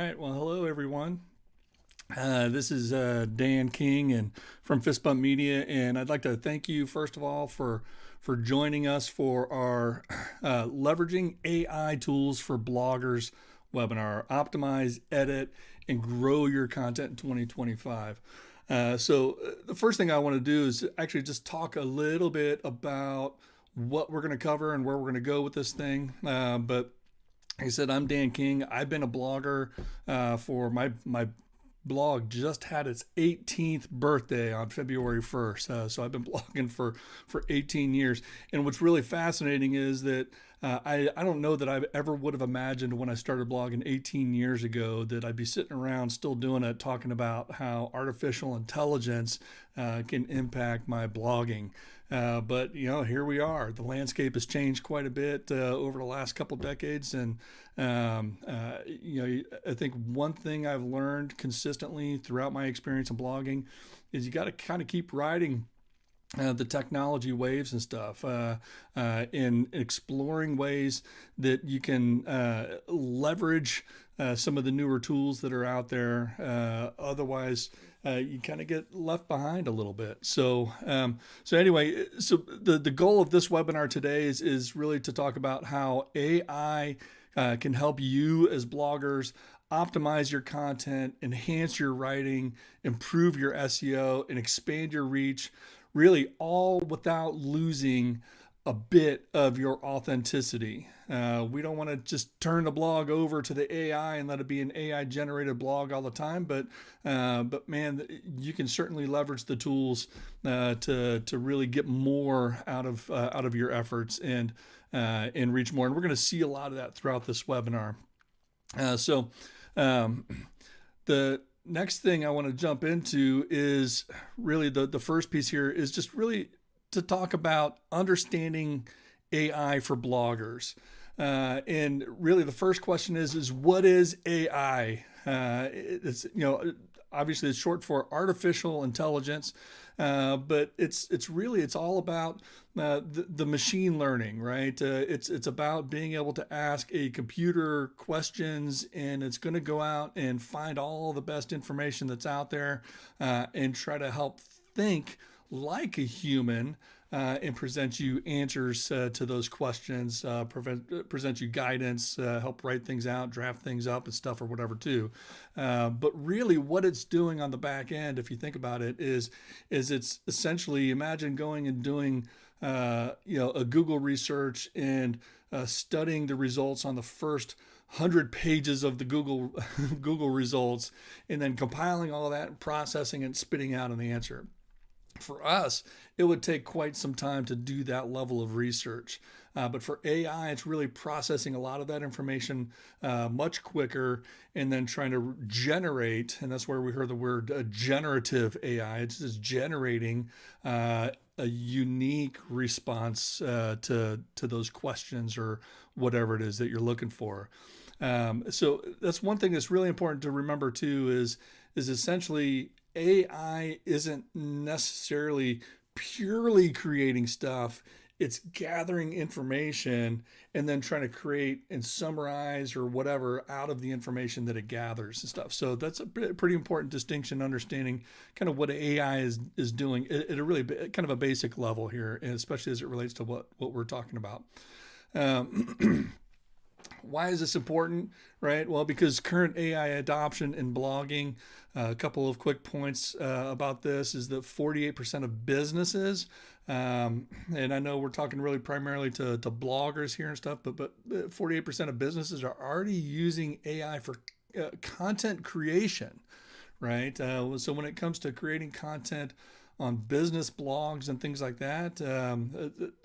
right. Well, hello everyone. This is Dan King and from Fist Bump Media, and I'd like to thank you first of all for joining us for our leveraging AI tools for bloggers webinar. Optimize, edit, and grow your content in 2025. The first thing I want to do is actually just talk a little bit about what we're going to cover and where we're going to go with this thing. But like I said, I'm Dan King. I've been a blogger for my blog just had its 18th birthday on February 1st. So I've been blogging for 18 years. And what's really fascinating is that I don't know that I ever would have imagined when I started blogging 18 years ago that I'd be sitting around still doing it, talking about how artificial intelligence can impact my blogging. But here we are. The landscape has changed quite a bit over the last couple decades, and I think one thing I've learned consistently throughout my experience in blogging is you got to kind of keep riding the technology waves and stuff, in exploring ways that you can leverage some of the newer tools that are out there. Otherwise, you kind of get left behind a little bit. So the goal of this webinar today is really to talk about how AI can help you as bloggers optimize your content, enhance your writing, improve your SEO, and expand your reach, really all without losing a bit of your authenticity. We don't want to just turn the blog over to the AI and let it be an AI generated blog all the time, but man, you can certainly leverage the tools to really get more out of your efforts and reach more. And we're going to see a lot of that throughout this webinar. The next thing I want to jump into is really the first piece here is just really to talk about understanding AI for bloggers. And really the first question is what is AI? It's, obviously it's short for artificial intelligence, but it's all about the machine learning, right? It's about being able to ask a computer questions, and it's going to go out and find all the best information that's out there, and try to help think like a human, and present you answers to those questions, present you guidance, help write things out, draft things up and stuff or whatever too. But really what it's doing on the back end, if you think about it, is it's essentially, imagine going and doing a Google research and studying the results on the first 100 pages of the Google Google results, and then compiling all of that and processing and spitting out an answer. For us, it would take quite some time to do that level of research. But for AI, it's really processing a lot of that information much quicker, and then trying to generate, and that's where we heard the word generative AI. It's just generating a unique response to those questions or whatever it is that you're looking for. So that's one thing that's really important to remember too, is essentially AI isn't necessarily purely creating stuff. It's gathering information and then trying to create and summarize or whatever out of the information that it gathers and stuff. So that's a pretty important distinction, understanding kind of what AI is doing at a really kind of a basic level here, and especially as it relates to what we're talking about. Why is this important, right? Well, because current AI adoption in blogging, a couple of quick points about this is that 48% of businesses, and I know we're talking really primarily to bloggers here and stuff, but 48% of businesses are already using AI for content creation, right? So when it comes to creating content on business blogs and things like that,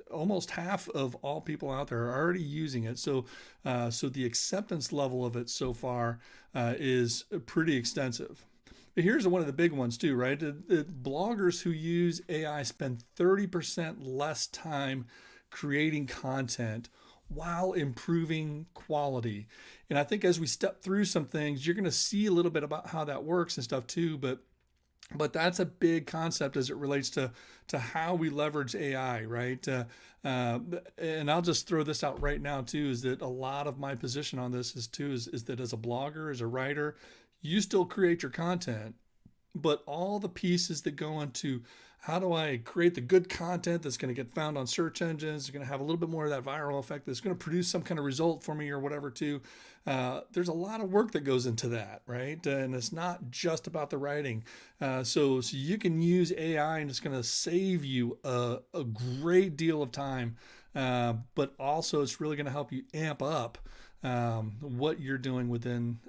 almost half of all people out there are already using it. So the acceptance level of it so far is pretty extensive. But here's one of the big ones too, right? Bloggers who use AI spend 30% less time creating content while improving quality. And I think as we step through some things, you're going to see a little bit about how that works and stuff too. But But that's a big concept as it relates to how we leverage AI, right? Uh, and I'll just throw this out right now too: is that a lot of my position on this is that as a blogger, as a writer, you still create your content, but all the pieces that go into how do I create the good content that's going to get found on search engines, going to have a little bit more of that viral effect, that's going to produce some kind of result for me or whatever too. There's a lot of work that goes into that, right? And it's not just about the writing. So you can use AI and it's going to save you a great deal of time, but also it's really going to help you amp up what you're doing within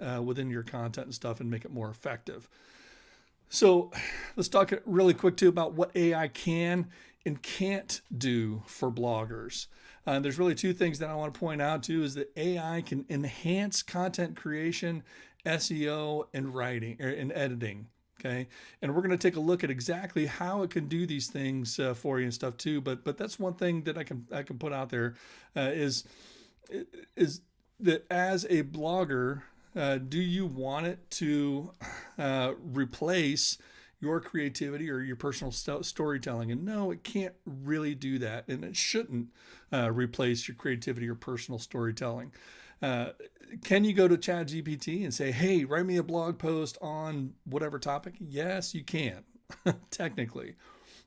your content and stuff and make it more effective. So let's talk really quick too about what AI can and can't do for bloggers. There's really two things that I want to point out too: is that AI can enhance content creation, SEO, and writing and editing. Okay, and we're going to take a look at exactly how it can do these things for you and stuff too. But that's one thing that I can put out there is that as a blogger, do you want it to replace your creativity or your personal storytelling? And no, it can't really do that, and it shouldn't replace your creativity or personal storytelling. Uh, can you go to ChatGPT and say, "Hey, write me a blog post on whatever topic"? Yes, you can, technically.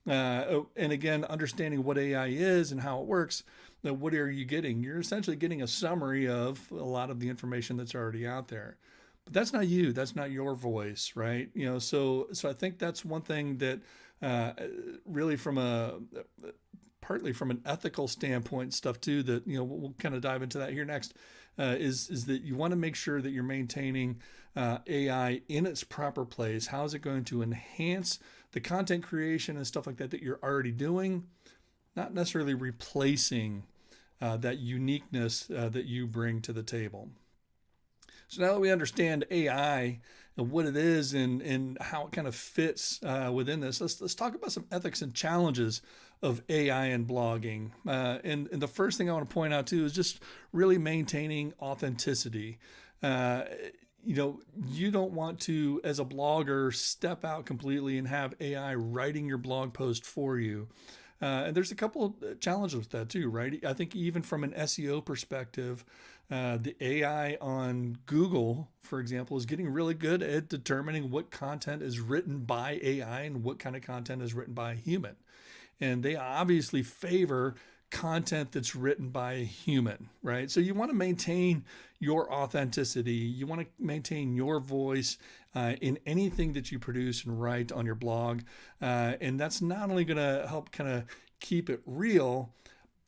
And again, understanding what AI is and how it works, what are you getting? You're essentially getting a summary of a lot of the information that's already out there. But that's not you. That's not your voice, right? So I think that's one thing that uh, really partly from an ethical standpoint stuff too, that we'll kind of dive into that here next, is that you want to make sure that you're maintaining AI in its proper place. How is it going to enhance the content creation and stuff like that you're already doing, not necessarily replacing that uniqueness that you bring to the table. So now that we understand AI and what it is and how it kind of fits within this, let's talk about some ethics and challenges of AI and blogging. And the first thing I want to point out too is just really maintaining authenticity. Uh, you don't want to, as a blogger, step out completely and have AI writing your blog post for you. And there's a couple of challenges with that too, right? I think even from an SEO perspective, the AI on Google, for example, is getting really good at determining what content is written by AI and what kind of content is written by a human. And they obviously favor content that's written by a human, right? So you want to maintain your authenticity. You want to maintain your voice in anything that you produce and write on your blog. And that's not only going to help kind of keep it real,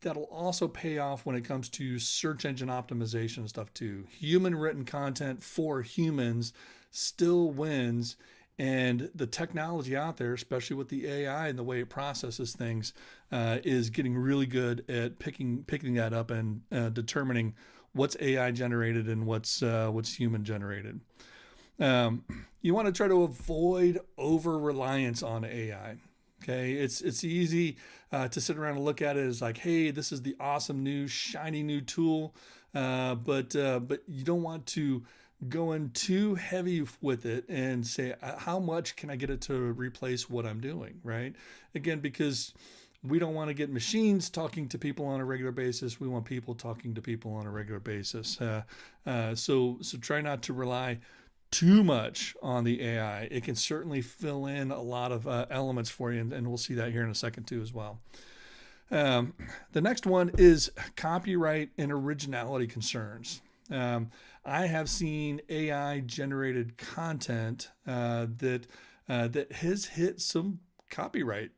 that'll also pay off when it comes to search engine optimization and stuff too. Human written content for humans still wins. And the technology out there, especially with the AI and the way it processes things, is getting really good at picking that up and determining what's AI generated and what's human generated. You want to try to avoid over reliance on AI. Okay, it's easy to sit around and look at it as like, hey, this is the awesome new shiny new tool, but you don't want to go in too heavy with it and say, how much can I get it to replace what I'm doing, right? Again, because we don't want to get machines talking to people on a regular basis. We want people talking to people on a regular basis. So try not to rely too much on the AI. It can certainly fill in a lot of elements for you, and we'll see that here in a second too as well. The next one is copyright and originality concerns. I have seen AI generated content that has hit some copyright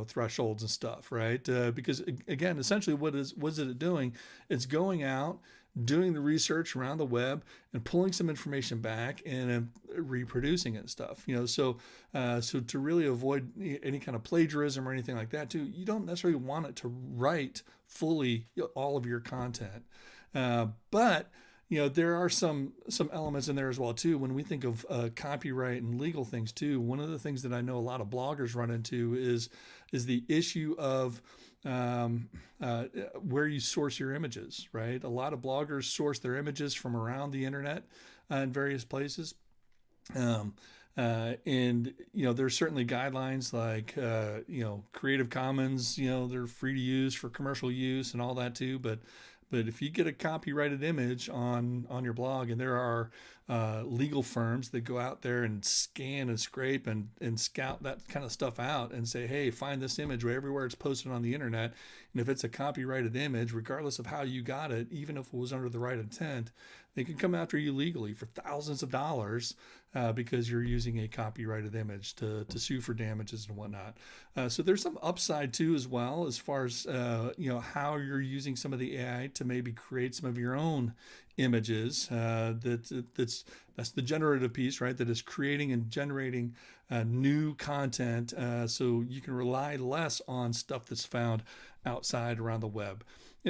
thresholds and stuff, right? Because again, essentially, what is it doing? It's going out, doing the research around the web, and pulling some information back and reproducing it and stuff. So to really avoid any kind of plagiarism or anything like that, too, you don't necessarily want it to write fully all of your content, but there are some elements in there as well too. When we think of copyright and legal things too, one of the things that I know a lot of bloggers run into is the issue of where you source your images, right? A lot of bloggers source their images from around the internet in various places. And there's certainly guidelines like Creative Commons. They're free to use for commercial use and all that too. But if you get a copyrighted image on your blog, and there are legal firms that go out there and scan and scrape and scout that kind of stuff out and say, hey, find this image everywhere it's posted on the internet. And if it's a copyrighted image, regardless of how you got it, even if it was under the right intent, they can come after you legally for thousands of dollars because you're using a copyrighted image to sue for damages and whatnot. So there's some upside too, as well, as far as how you're using some of the AI to maybe create some of your own images. That's the generative piece, right? That is creating and generating new content, so you can rely less on stuff that's found outside around the web.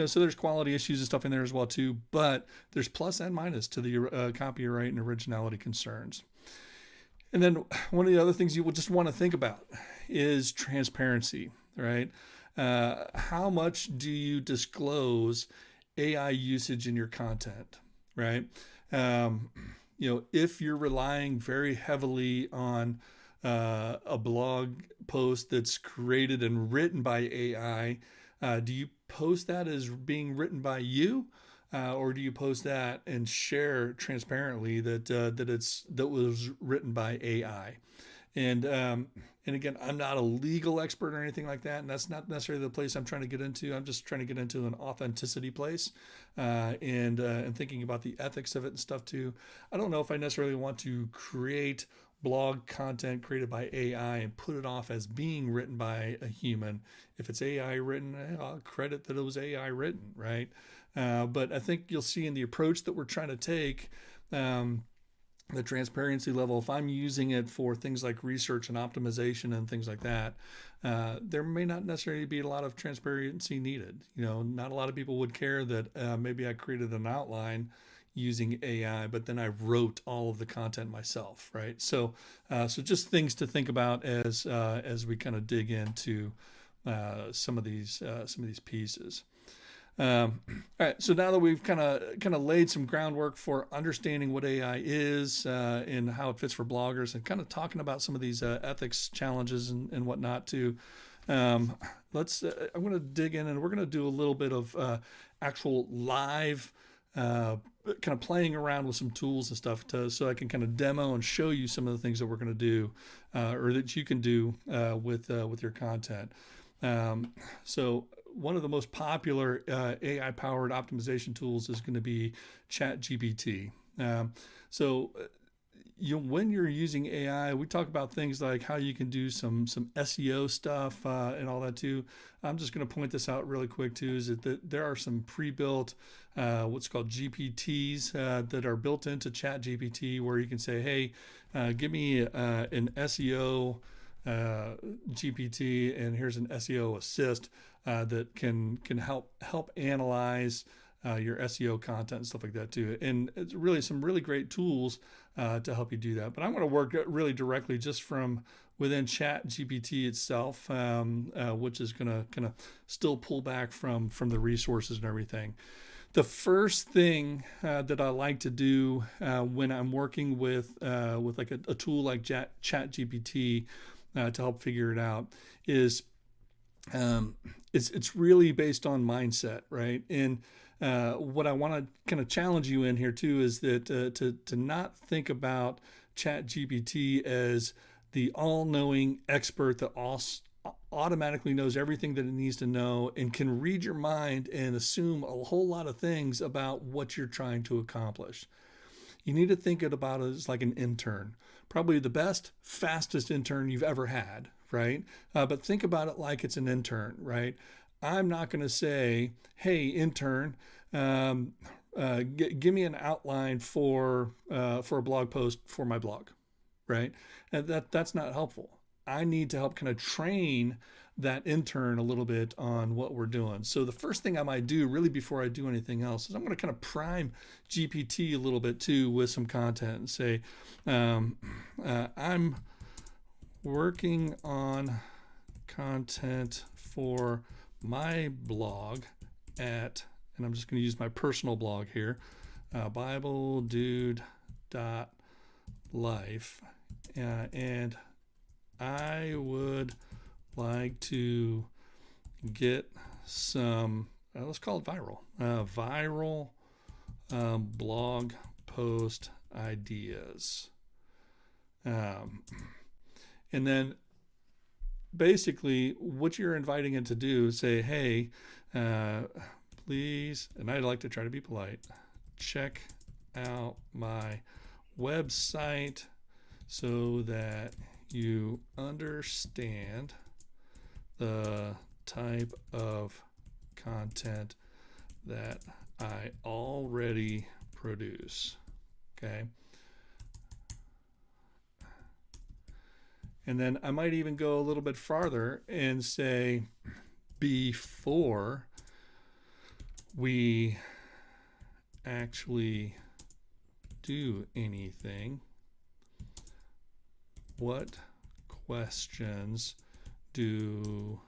So there's quality issues and stuff in there as well too, but there's plus and minus to the copyright and originality concerns. And then one of the other things you will just want to think about is transparency, right? How much do you disclose AI usage in your content, right? If you're relying very heavily on a blog post that's created and written by AI, do you post that as being written by you, or do you post that and share transparently that was written by AI? And again, I'm not a legal expert or anything like that, and that's not necessarily the place I'm trying to get into. I'm just trying to get into an authenticity place, and thinking about the ethics of it and stuff too. I don't know if I necessarily want to create blog content created by AI and put it off as being written by a human. If it's AI written, I'll credit that it was AI written, right? But I think you'll see in the approach that we're trying to take, the transparency level, if I'm using it for things like research and optimization and things like that, there may not necessarily be a lot of transparency needed. Not a lot of people would care that maybe I created an outline using AI, but then I wrote all of the content myself, right? So just things to think about as we kind of dig into some of these pieces. All right, so now that we've kind of laid some groundwork for understanding what AI is and how it fits for bloggers, and kind of talking about some of these ethics challenges and whatnot too, I'm going to dig in, and we're going to do a little bit of actual live kind of playing around with some tools and stuff so I can kind of demo and show you some of the things that we're going to do or that you can do with your content. So one of the most popular AI-powered optimization tools is going to be ChatGPT. When you're using AI, we talk about things like how you can do some SEO stuff and all that too. I'm just going to point this out really quick too, is that there are some pre-built what's called GPTs that are built into ChatGPT, where you can say, hey, give me an SEO GPT, and here's an SEO assist that can help analyze your SEO content and stuff like that too. And it's really some really great tools to help you do that. But I'm going to work really directly just from within ChatGPT itself, which is going to kind of still pull back from the resources and everything. The first thing that I like to do when I'm working with like a tool like ChatGPT to help figure it out is it's really based on mindset, right? And what I want to kind of challenge you in here too is that to not think about ChatGPT as the all-knowing expert that automatically knows everything that it needs to know and can read your mind and assume a whole lot of things about what you're trying to accomplish. You need to think about it as like an intern, probably the best, fastest intern you've ever had, right? But think about it like it's an intern, right? I'm not going to say, hey, intern, give me an outline for a blog post for my blog, right? And that's not helpful. I need to help kind of train that intern a little bit on what we're doing. So the first thing I might do really before I do anything else is I'm going to kind of prime GPT a little bit too with some content and say, I'm working on content for my blog and I'm just going to use my personal blog here, BibleDude.life, and I would like to get some, let's call it viral, viral blog post ideas. And then basically what you're inviting it to do is say, hey, please, and I'd like to try to be polite, check out my website so that you understand the type of content that I already produce. Okay. And then I might even go a little bit farther and say, before we actually do anything, what questions do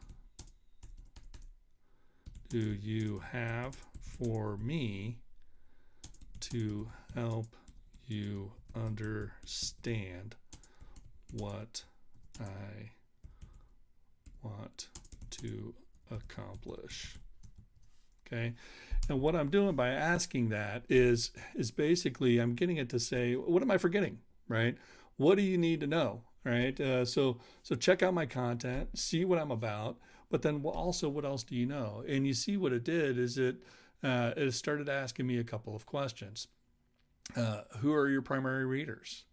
you have for me to help you understand what I want to accomplish? Okay. And what I'm doing by asking that is basically I'm getting it to say, what am I forgetting? Right? What do you need to know? Right? So check out my content, see what I'm about, but then also what else do you know? And you see what it did is it started asking me a couple of questions. Who are your primary readers?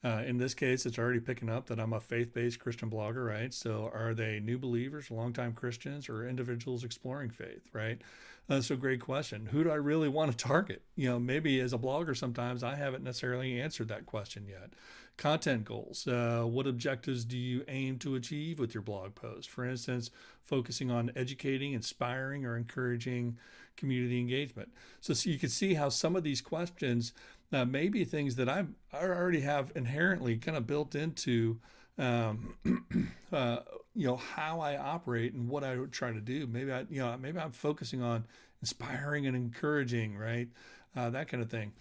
In this case, it's already picking up that I'm a faith-based Christian blogger, right? So are they new believers, longtime Christians, or individuals exploring faith, right? So great question. Who do I really want to target? Maybe as a blogger, sometimes I haven't necessarily answered that question yet. Content goals. What objectives do you aim to achieve with your blog post? For instance, focusing on educating, inspiring, or encouraging community engagement. So you can see how some of these questions maybe things that I already have inherently kind of built into, how I operate and what I would try to do. Maybe I'm focusing on inspiring and encouraging, right? That kind of thing.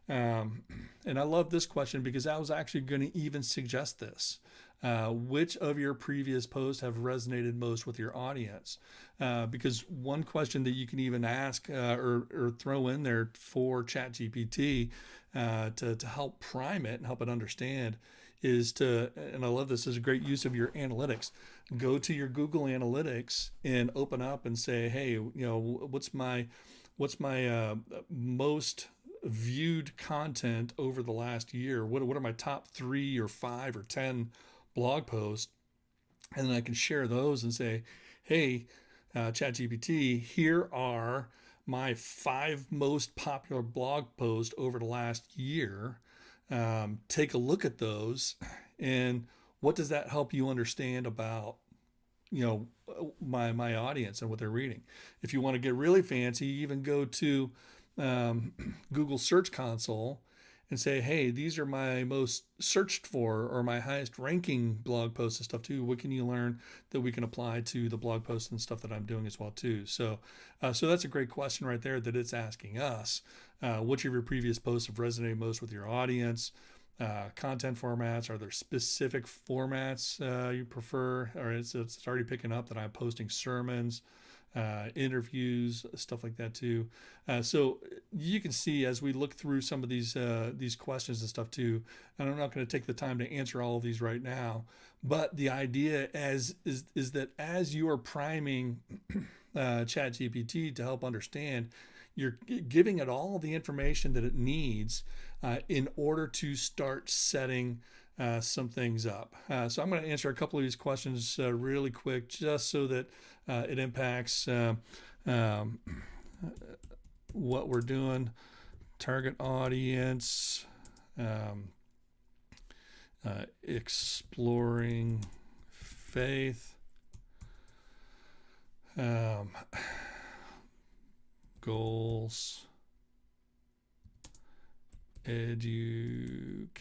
And I love this question because I was actually going to even suggest this. Which of your previous posts have resonated most with your audience? Because one question that you can even ask or throw in there for ChatGPT to help prime it and help it understand is to, and I love this, is a great use of your analytics. Go to your Google Analytics and open up and say, hey, what's my most viewed content over the last year? What are my top 3 or 5 or 10 blog posts? And then I can share those and say, hey, ChatGPT, here are my 5 most popular blog posts over the last year. Take a look at those, and what does that help you understand about my audience and what they're reading? If you want to get really fancy, even go to Google Search Console and say, hey, these are my most searched for or my highest ranking blog posts and stuff too. What can you learn that we can apply to the blog posts and stuff that I'm doing as well too? So that's a great question right there that it's asking us. Which of your previous posts have resonated most with your audience? Content formats, are there specific formats you prefer? Or it's already picking up that I'm posting sermons, interviews, stuff like that too. So you can see as we look through some of these questions and stuff too, and I'm not going to take the time to answer all of these right now, but the idea is that as you are priming ChatGPT to help understand, you're giving it all the information that it needs in order to start setting some things up. So I'm going to answer a couple of these questions really quick, just so that it impacts what we're doing. Target audience, exploring faith, goals, educating,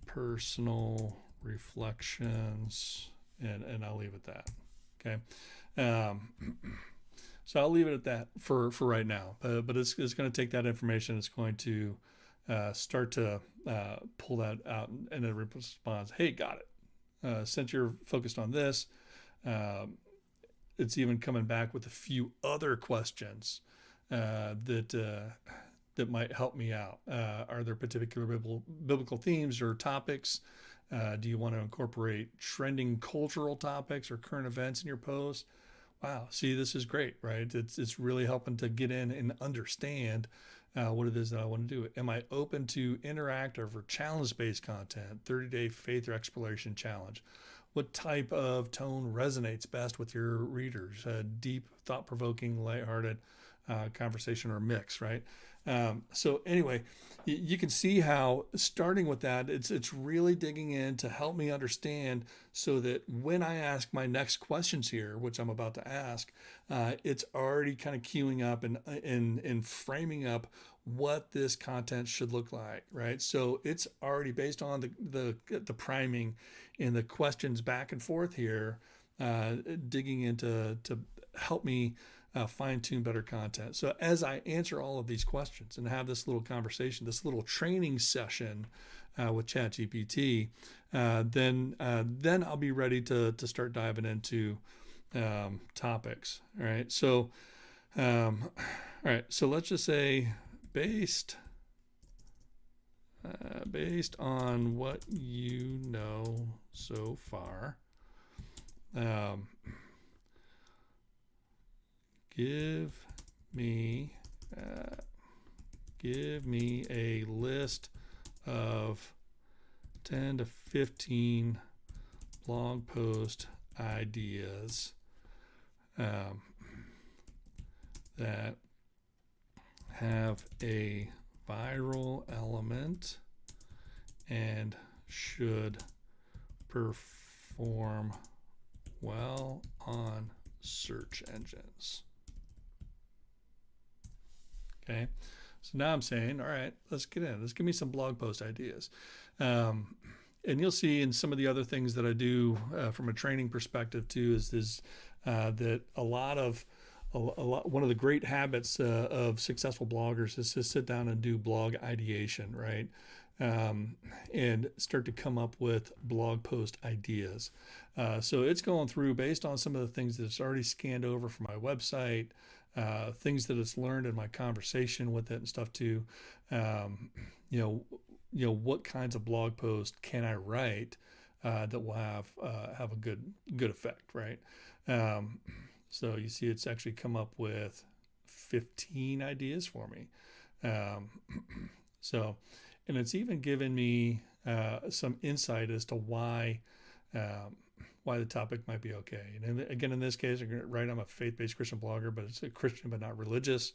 personal reflections, and I'll leave it at that. Okay. So I'll leave it at that for right now. But it's going to take that information. It's going to start to pull that out, and then responds, "Hey, got it. Since you're focused on this, um, it's even coming back with a few other questions that might help me out. Are there particular biblical themes or topics? Do you want to incorporate trending cultural topics or current events in your post? Wow, see, this is great, right? It's really helping to get in and understand what it is that I want to do. Am I open to interactive or challenge-based content? 30-day faith or exploration challenge. What type of tone resonates best with your readers? Deep, thought-provoking, lighthearted conversation, or mix, right? So anyway, you can see how starting with that, it's really digging in to help me understand, so that when I ask my next questions here, which I'm about to ask, it's already kind of queuing up and framing up what this content should look like, right? So it's already based on the priming and the questions back and forth here, digging into to help me fine tune better content. So as I answer all of these questions and have this little conversation, this little training session with ChatGPT, then I'll be ready to start diving into topics. All right. So all right. So let's just say based on what you know so far. Give me a list of 10 to 15 blog post ideas that have a viral element and should perform well on search engines. Okay, so now I'm saying, all right, let's get in. Let's give me some blog post ideas. And you'll see in some of the other things that I do from a training perspective too, is that one of the great habits of successful bloggers is to sit down and do blog ideation, right? And start to come up with blog post ideas. So it's going through based on some of the things that it's already scanned over from my website, things that it's learned in my conversation with it and stuff too. What kinds of blog posts can I write that will have a good effect, right? So you see, it's actually come up with 15 ideas for me. And it's even given me some insight as to why the topic might be okay. And again, in this case, right, I'm a faith-based Christian blogger, but it's a Christian but not religious.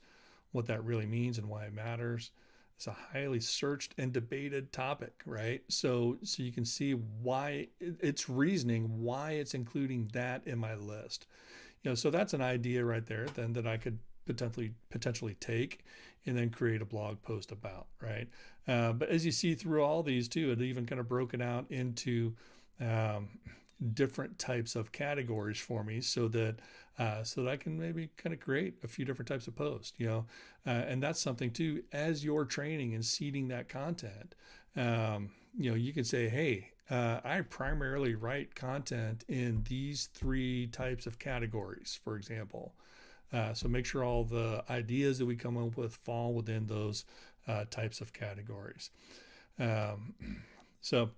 What that really means and why it matters. It's a highly searched and debated topic, right? So you can see why it's reasoning why it's including that in my list. So that's an idea right there then that I could potentially take and then create a blog post about, right? But as you see through all these too, it even kind of broken out into different types of categories for me, so that I can maybe kind of create a few different types of posts, and that's something too, as you're training and seeding that content. You can say, hey, I primarily write content in these 3 types of categories, for example. So make sure all the ideas that we come up with fall within those types of categories. So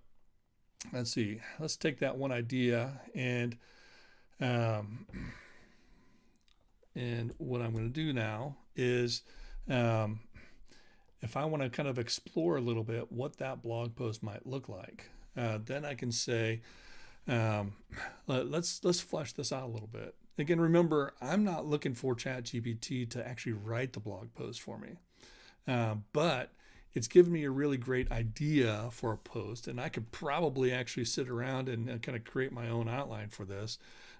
let's see. Let's take that one idea and what I'm going to do now is, if I want to kind of explore a little bit what that blog post might look like, then I can say, let's flesh this out a little bit. Again, remember, I'm not looking for ChatGPT to actually write the blog post for me, but it's given me a really great idea for a post, and I could probably actually sit around and kind of create my own outline for this.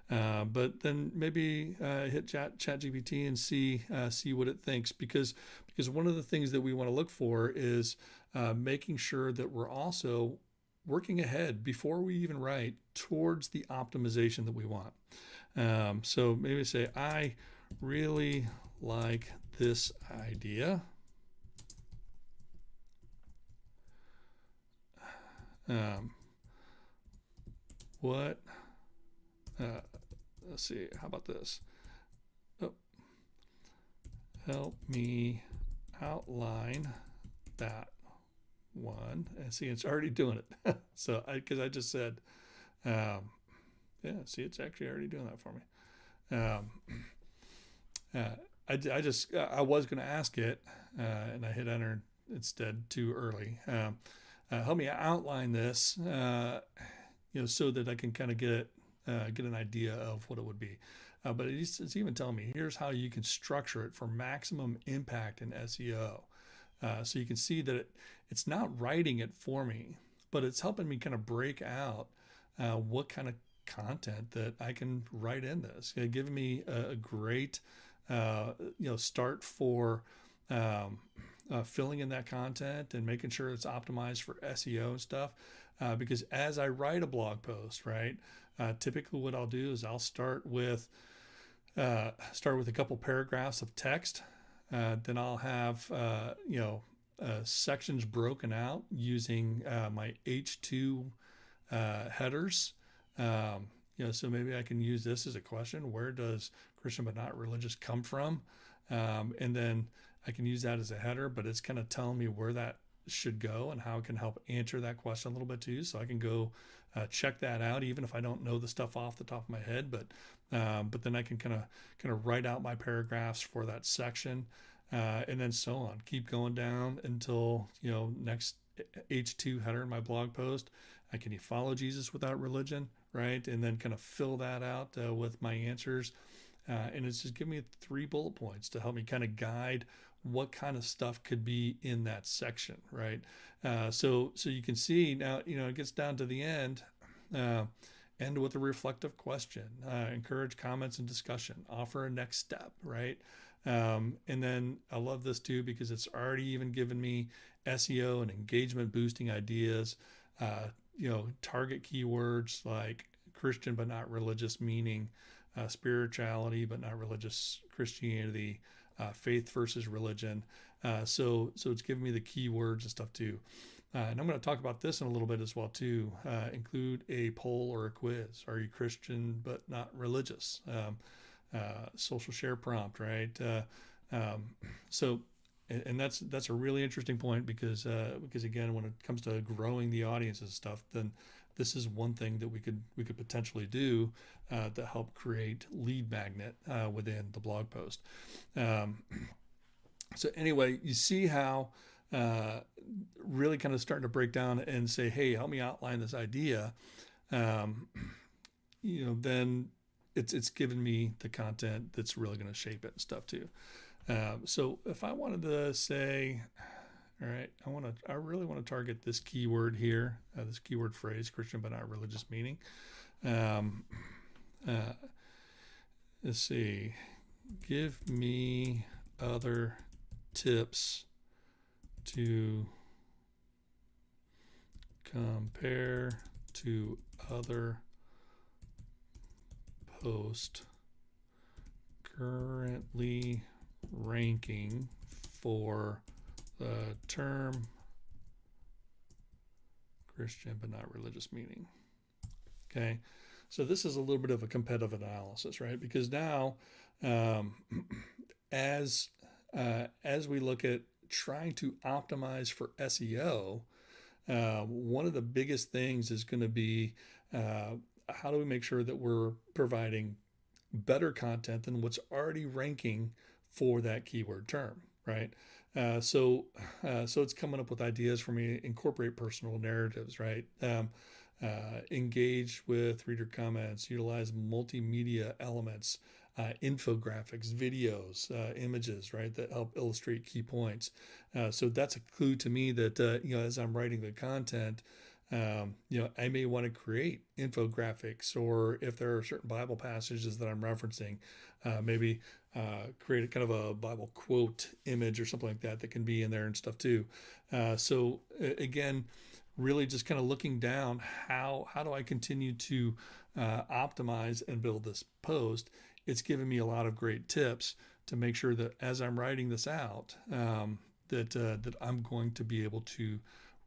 But then maybe hit ChatGPT and see what it thinks, because one of the things that we want to look for is making sure that we're also working ahead before we even write towards the optimization that we want. So maybe say, I really like this idea. Um, what? Let's see. How about this? Oh, help me outline that one. And see, it's already doing it. So, because I just said, yeah. See, it's actually already doing that for me. I was going to ask it, and I hit enter instead too early. Help me outline this, so that I can kind of get an idea of what it would be. But it's even telling me here's how you can structure it for maximum impact in SEO. So you can see that it's not writing it for me, but it's helping me kind of break out what kind of content that I can write in this. Giving me a great start for filling in that content and making sure it's optimized for SEO and stuff. Because as I write a blog post, right, typically what I'll do is I'll start with a couple paragraphs of text. Then I'll have sections broken out using my H2 headers. So maybe I can use this as a question: where does Christian but not religious come from? And then I can use that as a header, but it's kind of telling me where that should go and how it can help answer that question a little bit too. So I can go check that out, even if I don't know the stuff off the top of my head. But then I can kind of write out my paragraphs for that section, and then so on. Keep going down until next H2 header in my blog post. Can you follow Jesus without religion, right? And then kind of fill that out with my answers. And it's just giving me 3 bullet points to help me kind of guide what kind of stuff could be in that section, right? So you can see now, it gets down to the end. End with a reflective question. Encourage comments and discussion. Offer a next step, right? And then I love this too because it's already even given me SEO and engagement boosting ideas. Target keywords like Christian but not religious, meaning spirituality but not religious Christianity, faith versus religion. So it's giving me the keywords and stuff too. And I'm going to talk about this in a little bit as well too. Include a poll or a quiz. Are you Christian but not religious? Social share prompt, right? So and that's a really interesting point because again, when it comes to growing the audience and stuff, then this is one thing that we could potentially do to help create lead magnet within the blog post. So anyway, you see how really kind of starting to break down and say, hey, help me outline this idea. Then it's given me the content that's really going to shape it and stuff too. So if I wanted to say, all right, I really want to target this keyword here, this keyword phrase, Christian but not religious meaning. Let's see, give me other tips to compare to other posts currently ranking for the term Christian but not religious meaning. Okay, so this is a little bit of a competitive analysis, right? Because now, as we look at trying to optimize for SEO, one of the biggest things is going to be how do we make sure that we're providing better content than what's already ranking for that keyword term, right? So it's coming up with ideas for me to incorporate personal narratives, right? Engage with reader comments, utilize multimedia elements, infographics, videos, images, right, that help illustrate key points. So that's a clue to me that, as I'm writing the content, I may want to create infographics, or if there are certain Bible passages that I'm referencing, maybe create a kind of a Bible quote image or something like that can be in there and stuff too. So again, really just kind of looking down, how do I continue to optimize and build this post it's given me a lot of great tips to make sure that as I'm writing this out, that I'm going to be able to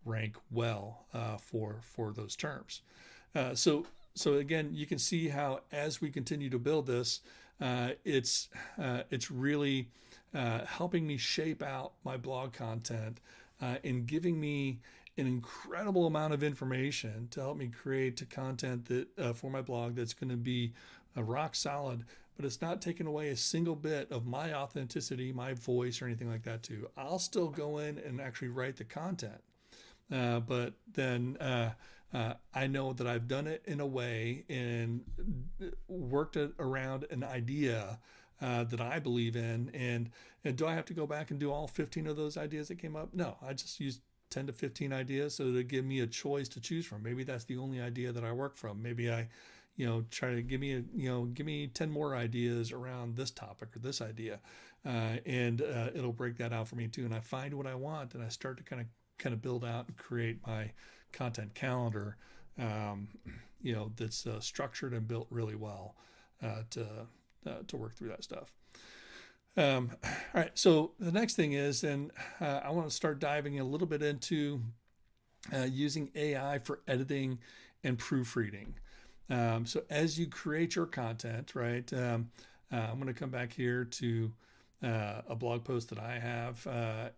rank well for those terms. So again, you can see how as we continue to build this, it's really helping me shape out my blog content and giving me an incredible amount of information to help me create content that for my blog that's going to be rock solid, but it's not taking away a single bit of my authenticity, my voice, or anything like that too. I'll still go in and actually write the content, but then I know that I've done it in a way and worked it around an idea that I believe in. And do I have to go back and do all 15 of those ideas that came up? No, I just used 10 to 15 ideas so to give me a choice to choose from. Maybe that's the only idea that I work from. Maybe I, try to give me 10 more ideas around this topic or this idea, and it'll break that out for me too. And I find what I want, and I start to kind of build out and create my content calendar, that's structured and built really well to work through that stuff. All right, so the next thing is, and I want to start diving a little bit into using AI for editing and proofreading. So as you create your content, right, I'm going to come back here to a blog post that I have,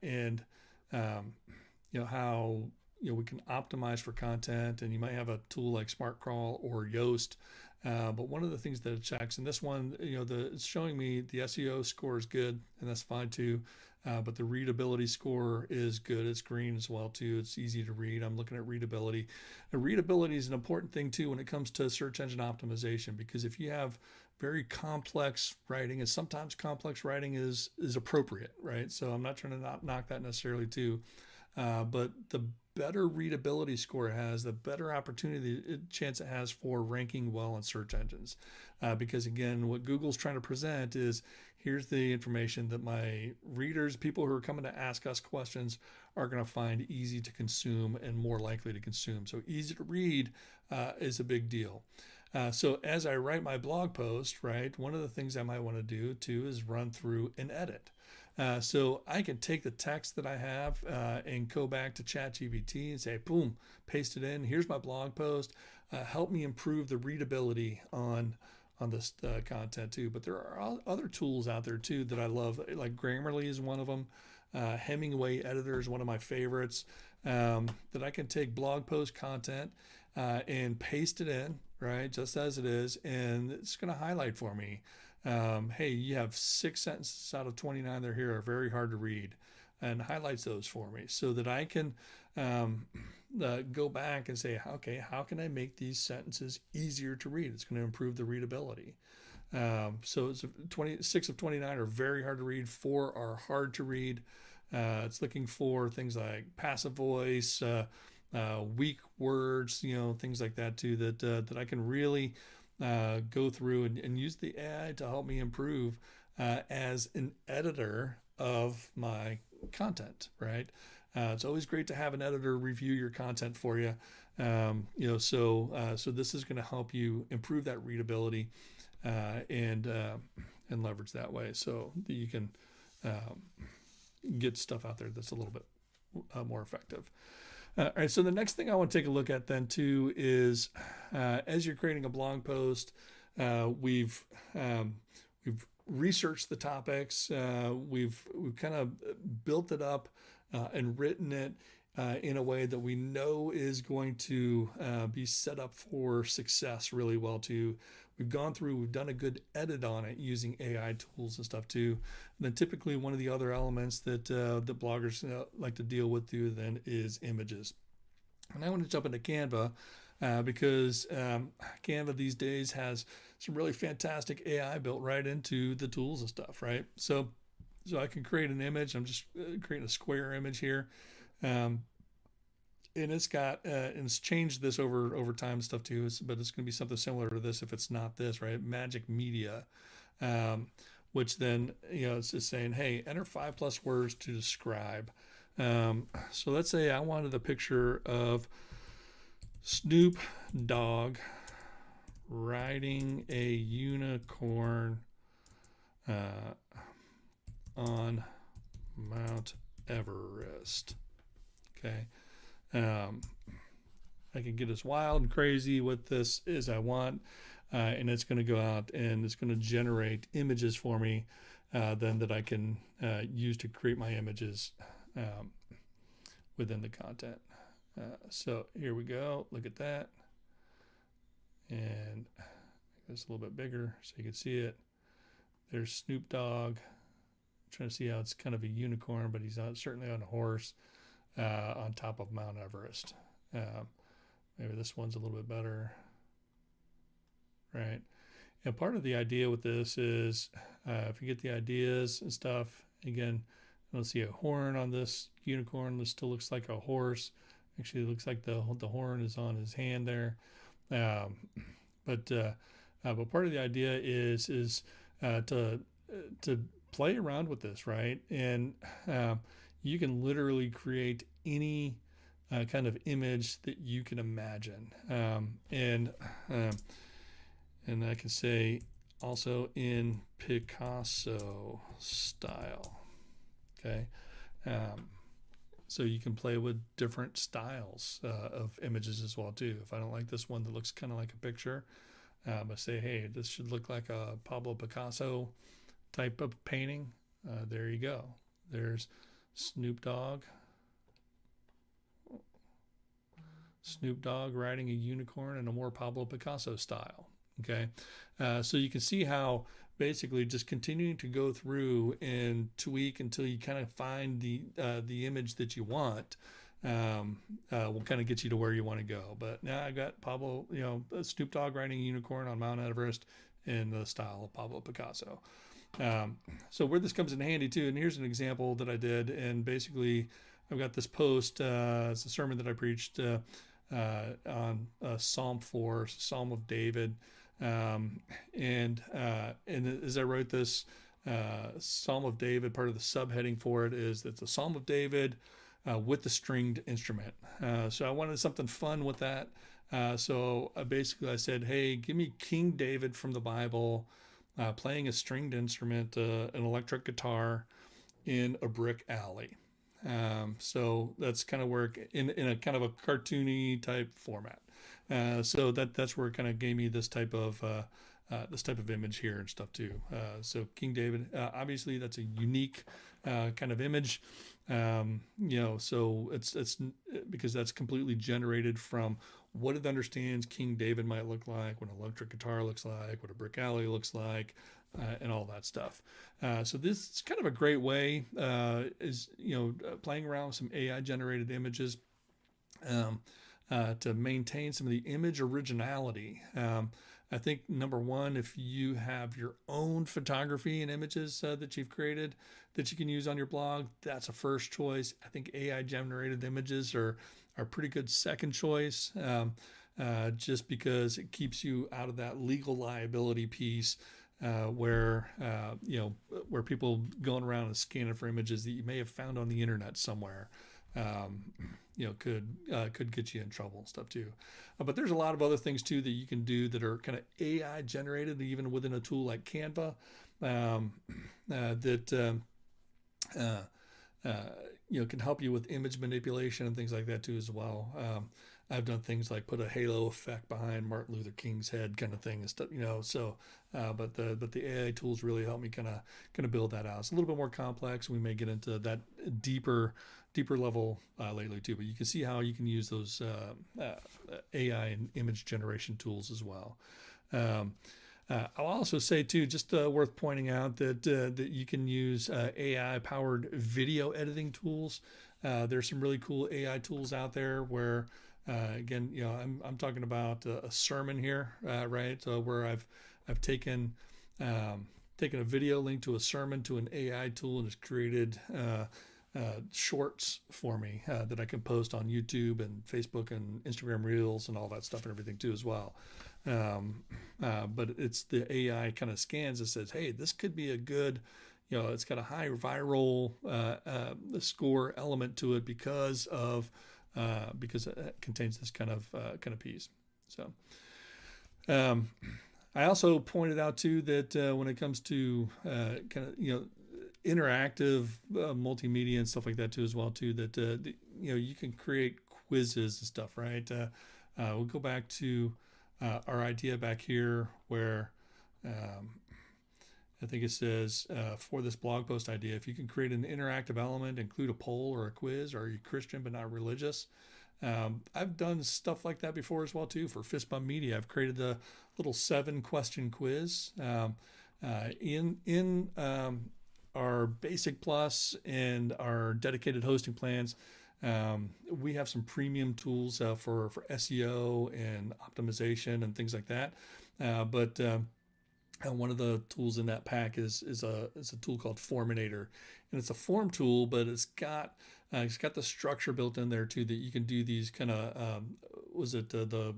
and how we can optimize for content, and you might have a tool like SmartCrawl or Yoast. But one of the things that it checks, and this one, it's showing me the SEO score is good, and that's fine too. But the readability score is good. It's green as well too. It's easy to read. I'm looking at readability. And readability is an important thing too when it comes to search engine optimization, because if you have very complex writing, and sometimes complex writing is appropriate, right? So I'm not trying to knock that necessarily too. But the better readability score it has, the better chance it has for ranking well in search engines. Because again, what Google's trying to present is, here's the information that my readers, people who are coming to ask us questions, are going to find easy to consume and more likely to consume. So easy to read is a big deal. So as I write my blog post, right, one of the things I might want to do too is run through and edit. So I can take the text that I have and go back to ChatGPT and say, boom, paste it in. Here's my blog post. Help me improve the readability on this content too. But there are other tools out there too that I love. Like Grammarly is one of them. Hemingway Editor is one of my favorites. That I can take blog post content and paste it in, right, just as it is, and it's going to highlight for me. Hey, you have 6 sentences out of 29 that are here are very hard to read, and highlights those for me so that I can go back and say, okay, how can I make these sentences easier to read? It's going to improve the readability. So it's 26 of 29 are very hard to read. 4 are hard to read. It's looking for things like passive voice, weak words, things like that too, that I can really go through and use the AI to help me improve as an editor of my content, right? It's always great to have an editor review your content for you. So this is going to help you improve that readability and leverage that way so that you can get stuff out there that's a little bit more effective. All right, so the next thing I want to take a look at then too is as you're creating a blog post, we've researched the topics, we've kind of built it up and written it in a way that we know is going to be set up for success really well too. We've gone through, we've done a good edit on it using AI tools and stuff too. And then typically one of the other elements that bloggers like to deal with too then is images. And I want to jump into Canva because Canva these days has some really fantastic AI built right into the tools and stuff, right? So I can create an image. I'm just creating a square image here. And it's got and it's changed this over time and stuff too, but it's going to be something similar to this if it's not this, right? Magic Media, which then it's just saying, hey, enter 5+ words to describe. So let's say I wanted a picture of Snoop Dogg riding a unicorn on Mount Everest. Okay. I can get as wild and crazy with this as I want, and it's going to go out and it's going to generate images for me then that I can use to create my images within the content. So here we go. Look at that. And it's a little bit bigger so you can see it. There's Snoop Dogg. I'm trying to see how it's kind of a unicorn, but he's certainly on a horse on top of Mount Everest. Maybe this one's a little bit better, right? And part of the idea with this is if you get the ideas and stuff, again, I don't see a horn on this unicorn. This still looks like a horse. Actually, it looks like the horn is on his hand there. But part of the idea is to play around with this, right? And you can literally create any kind of image that you can imagine, and I can say also in Picasso style. Okay. So you can play with different styles of images as well too. If I don't like this one that looks kind of like a picture, I say, hey, this should look like a Pablo Picasso type of painting. There you go. There's Snoop Dogg riding a unicorn in a more Pablo Picasso style. Okay. So you can see how basically just continuing to go through and tweak until you kind of find the image that you want will kind of get you to where you want to go. But now I got Pablo, Snoop Dogg riding a unicorn on Mount Everest in the style of Pablo Picasso. So where this comes in handy too, and here's an example that I did, and basically I've got this post, it's a sermon that I preached on Psalm 4, Psalm of David. And as I wrote this Psalm of David, part of the subheading for it is that it's a Psalm of David with the stringed instrument. So I wanted something fun with that. So basically I said, hey, give me King David from the Bible playing a stringed instrument, an electric guitar in a brick alley. So that's kind of where in a kind of a cartoony type format. So that's where it kind of gave me this type of image here and stuff too. So King David, obviously that's a unique kind of image. So it's because that's completely generated from what it understands King David might look like, what an electric guitar looks like, what a brick alley looks like, and all that stuff. So this is kind of a great way playing around with some AI generated images to maintain some of the image originality. I think number one, if you have your own photography and images that you've created that you can use on your blog, that's a first choice. I think AI generated images are a pretty good second choice, just because it keeps you out of that legal liability piece where people going around and scanning for images that you may have found on the internet somewhere. Could get you in trouble and stuff too. But there's a lot of other things too that you can do that are kind of AI generated, even within a tool like Canva, can help you with image manipulation and things like that too as well. I've done things like put a halo effect behind Martin Luther King's head, kind of thing and stuff, So, but the AI tools really help me kind of build that out. It's a little bit more complex. We may get into that deeper level lately too. But you can see how you can use those AI and image generation tools as well. I'll also say too, just worth pointing out that you can use AI powered video editing tools. There's some really cool AI tools out there where again, I'm talking about a sermon here, right? Where I've taken a video link to a sermon to an AI tool and it's created shorts for me that I can post on YouTube and Facebook and Instagram Reels and all that stuff and everything too as well. But it's the AI kind of scans that says, hey, this could be a good, it's got a high viral score element to it because it contains this kind of piece. So I also pointed out too that when it comes to kind of interactive multimedia and stuff like that too as well too, that you can create quizzes and stuff, right? We'll go back to our idea back here where um, I think it says for this blog post idea, if you can create an interactive element, include a poll or a quiz, or are you Christian but not religious? I've done stuff like that before as well too. For Fist Bump Media, I've created the little 7-question quiz in our Basic Plus and our dedicated hosting plans. We have some premium tools for SEO and optimization and things like that. But one of the tools in that pack is a tool called Forminator, and it's a form tool, but it's got the structure built in there too that you can do these kind of was it the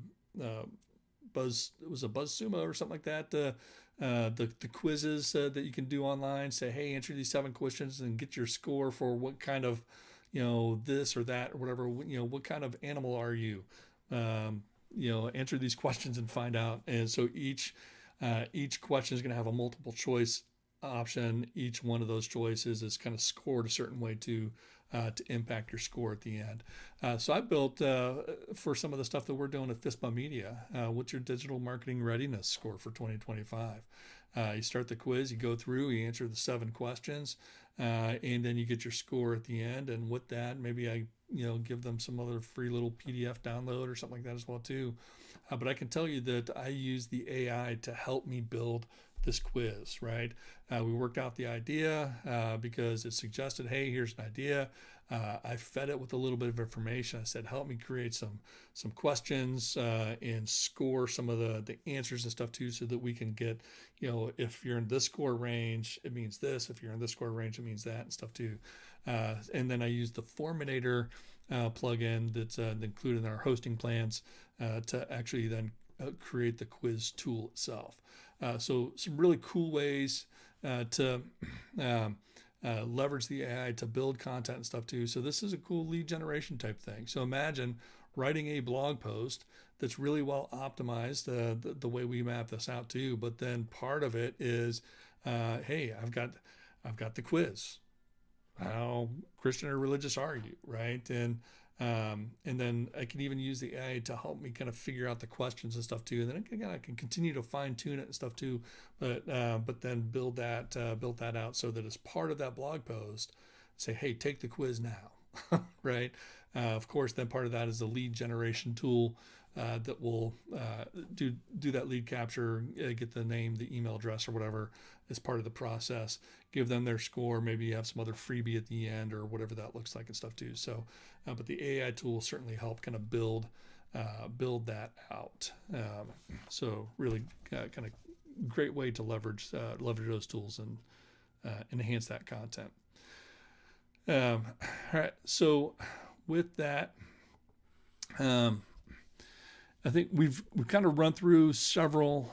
Buzz, it was a BuzzSumo or something like that. The quizzes that you can do online. Say, hey, answer these 7 questions and get your score for what kind of this or that or whatever. What kind of animal are you? Answer these questions and find out. And so each question is going to have a multiple choice option. Each one of those choices is kind of scored a certain way to impact your score at the end. So I built for some of the stuff that we're doing at Fist Bump Media. What's your digital marketing readiness score for 2025? You start the quiz, you go through, you answer the 7 questions, and then you get your score at the end. And with that, maybe I give them some other free little PDF download or something like that as well too. But I can tell you that I use the AI to help me build this quiz, right? We worked out the idea because it suggested, hey, here's an idea. I fed it with a little bit of information. I said, help me create some questions and score some of the answers and stuff too, so that we can get, if you're in this score range, it means this. If you're in this score range, it means that and stuff too. And then I used the Forminator plugin that's included in our hosting plans to actually then create the quiz tool itself. So some really cool ways to leverage the AI to build content and stuff too. So this is a cool lead generation type thing. So imagine writing a blog post that's really well optimized the way we map this out too. But then part of it is, hey, I've got the quiz. How Christian or religious are you, right? And then I can even use the AI to help me kind of figure out the questions and stuff too. And then again, I can continue to fine tune it and stuff too. But then build that out so that as part of that blog post, say, hey, take the quiz now, right? Of course, then part of that is the lead generation tool that will do that lead capture, get the name, the email address, or whatever as part of the process. Give them their score. Maybe you have some other freebie at the end or whatever that looks like and stuff too. So, but the AI tool will certainly help kind of build that out. So really kind of great way to leverage those tools and enhance that content. All right. So with that, I think we've kind of run through several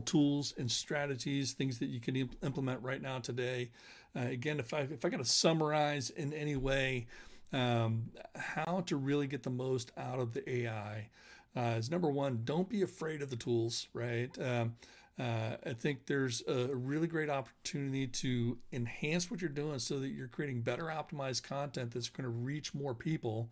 tools and strategies, things that you can implement right now today. Again, if I got to summarize in any way how to really get the most out of the AI, is number one, don't be afraid of the tools, right? I think there's a really great opportunity to enhance what you're doing so that you're creating better optimized content that's going to reach more people.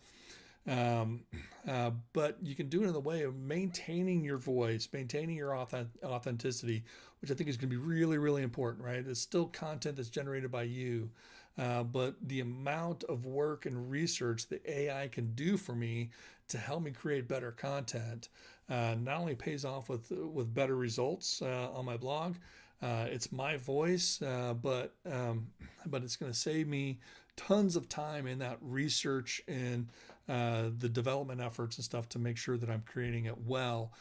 But you can do it in the way of maintaining your voice, maintaining your authenticity, which I think is going to be really, really important, right? It's still content that's generated by you, but the amount of work and research the AI can do for me to help me create better content not only pays off with better results on my blog. It's my voice, but it's going to save me tons of time in that research and the development efforts and stuff to make sure that I'm creating it well,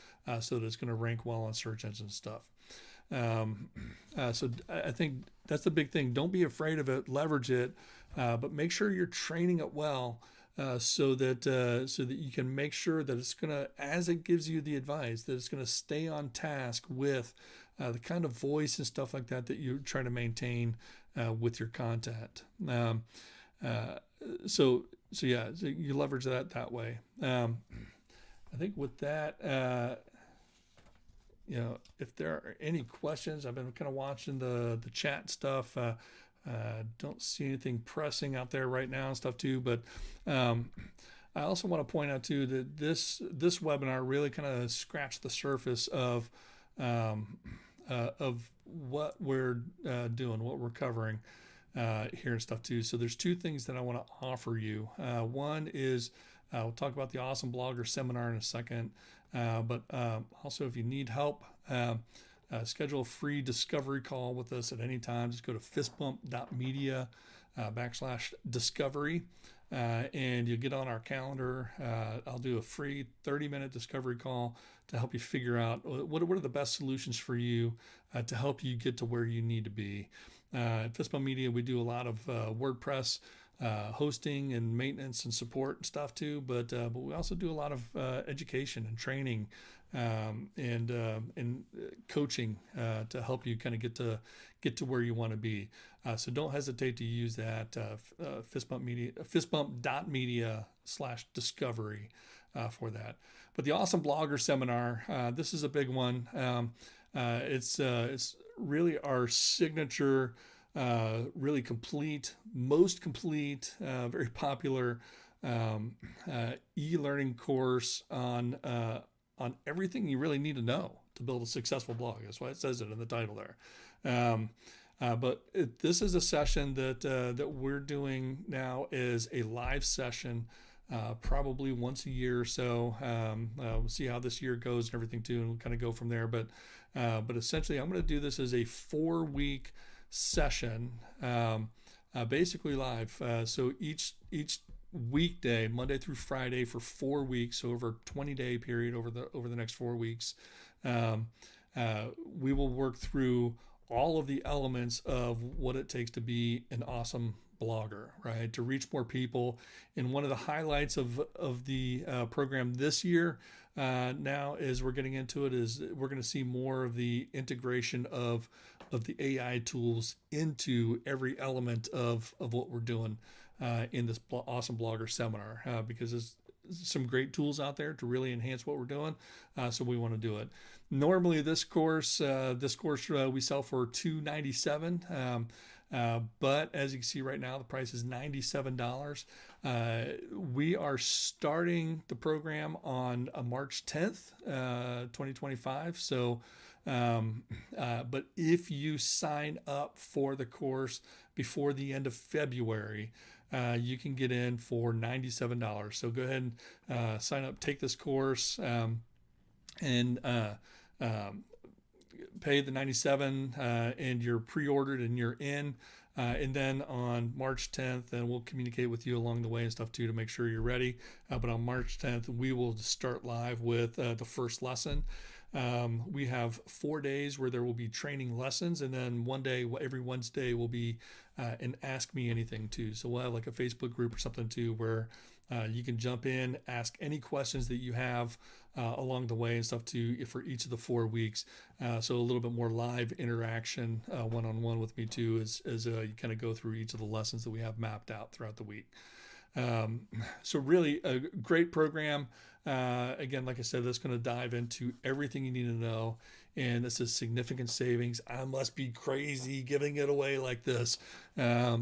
so that it's going to rank well on search engines and stuff. So I think that's the big thing. Don't be afraid of it. Leverage it, but make sure you're training it well. So that you can make sure that it's going to, as it gives you the advice, that it's going to stay on task with the kind of voice and stuff like that you're trying to maintain with your content. So you leverage that way. I think with that, if there are any questions, I've been kind of watching the chat stuff. Don't see anything pressing out there right now and stuff too, but I also want to point out too that this webinar really kind of scratched the surface of what we're doing, what we're covering here and stuff too. So there's two things that I want to offer you. One is we'll talk about the Awesome Blogger Seminar in a second, but also if you need help, schedule a free discovery call with us at any time. Just go to fistbump.media /discovery. And you get on our calendar. I'll do a free 30-minute discovery call to help you figure out what are the best solutions for you to help you get to where you need to be. At Fistbump Media, we do a lot of WordPress hosting and maintenance and support and stuff too, but we also do a lot of education and training and coaching to help you kind of get to where you want to be. So don't hesitate to use that fistbump.media /discovery for that. But the Awesome Blogger Seminar, this is a big one. It's really our signature, really complete, most complete, very popular e-learning course on everything you really need to know to build a successful blog. That's why it says it in the title there. But this is a session that we're doing now as a live session, probably once a year or so. We'll see how this year goes and everything too, and we'll kind of go from there. But essentially, I'm going to do this as a 4-week session, basically live. So each weekday, Monday through Friday, for 4 weeks, so over a 20-day period over the next 4 weeks, we will work through all of the elements of what it takes to be an awesome blogger, right? To reach more people. And one of the highlights of the program this year now, as we're getting into it, is we're going to see more of the integration of the AI tools into every element of what we're doing in this Awesome Blogger Seminar, because there's some great tools out there to really enhance what we're doing. So we want to do it. Normally this course we sell for $297. But as you can see right now, the price is $97. We are starting the program on March 10th, 2025. So, but if you sign up for the course before the end of February, you can get in for $97. So go ahead and sign up, take this course, and pay the $97, and you're pre-ordered and you're in. And then on March 10th, and we'll communicate with you along the way and stuff too to make sure you're ready. But on March 10th, we will start live with the first lesson. We have 4 days where there will be training lessons, and then one day, every Wednesday, will be an Ask Me Anything too. So we'll have like a Facebook group or something too, where you can jump in, ask any questions that you have along the way and stuff too for each of the 4 weeks. So a little bit more live interaction one-on-one with me too, as you kind of go through each of the lessons that we have mapped out throughout the week. So really a great program. Again, like I said, that's going to dive into everything you need to know, and this is significant savings. I must be crazy giving it away like this, but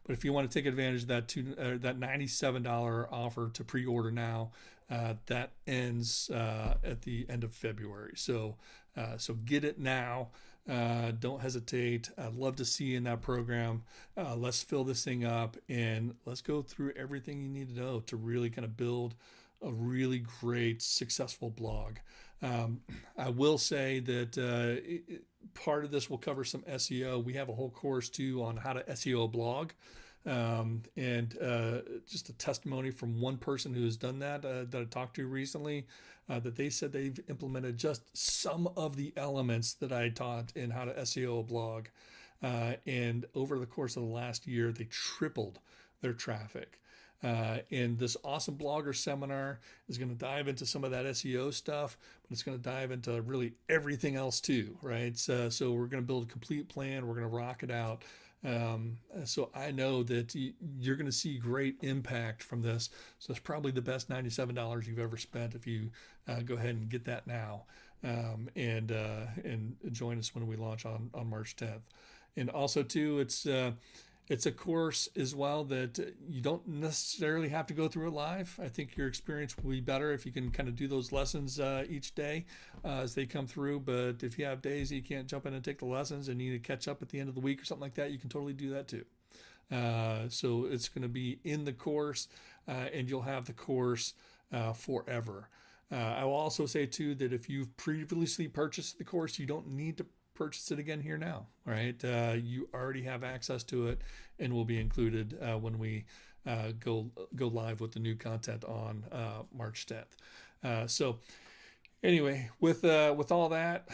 if you want to take advantage of that that $97 offer to pre-order now, that ends at the end of February. So get it now. Don't hesitate. I'd love to see you in that program. Let's fill this thing up and let's go through everything you need to know to really kind of build a really great, successful blog. I will say that part of this will cover some SEO. We have a whole course too on how to SEO a blog. And just a testimony from one person who has done that I talked to recently, that they said they've implemented just some of the elements that I taught in how to SEO a blog. And over the course of the last year, they tripled their traffic. And this Awesome Blogger Seminar is going to dive into some of that SEO stuff, but it's going to dive into really everything else too, right? So we're going to build a complete plan. We're going to rock it out. So I know that you're going to see great impact from this. So it's probably the best $97 you've ever spent if you go ahead and get that now. and join us when we launch on March 10th. And also too, it's a course as well that you don't necessarily have to go through it live. I think your experience will be better if you can kind of do those lessons each day as they come through. But if you have days that you can't jump in and take the lessons and you need to catch up at the end of the week or something like that, you can totally do that too. So it's going to be in the course, and you'll have the course forever. I will also say too that if you've previously purchased the course, you don't need to purchase it again here now, right? You already have access to it, and will be included when we go live with the new content on March 10th. So anyway, with all that,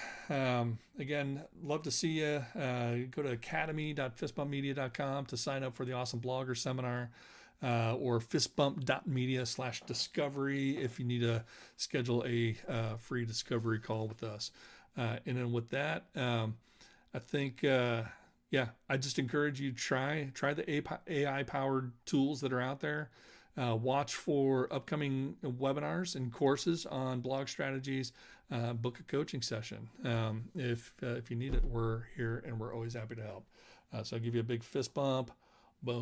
again, love to see you. Go to academy.fistbumpmedia.com to sign up for the Awesome Blogger Seminar. Or fistbump.media/discovery if you need to schedule a free discovery call with us. And then with that, I think, I just encourage you to try the AI powered tools that are out there. Watch for upcoming webinars and courses on blog strategies. Book a coaching session. If you need it, we're here and we're always happy to help. So I'll give you a big fist bump. Boom.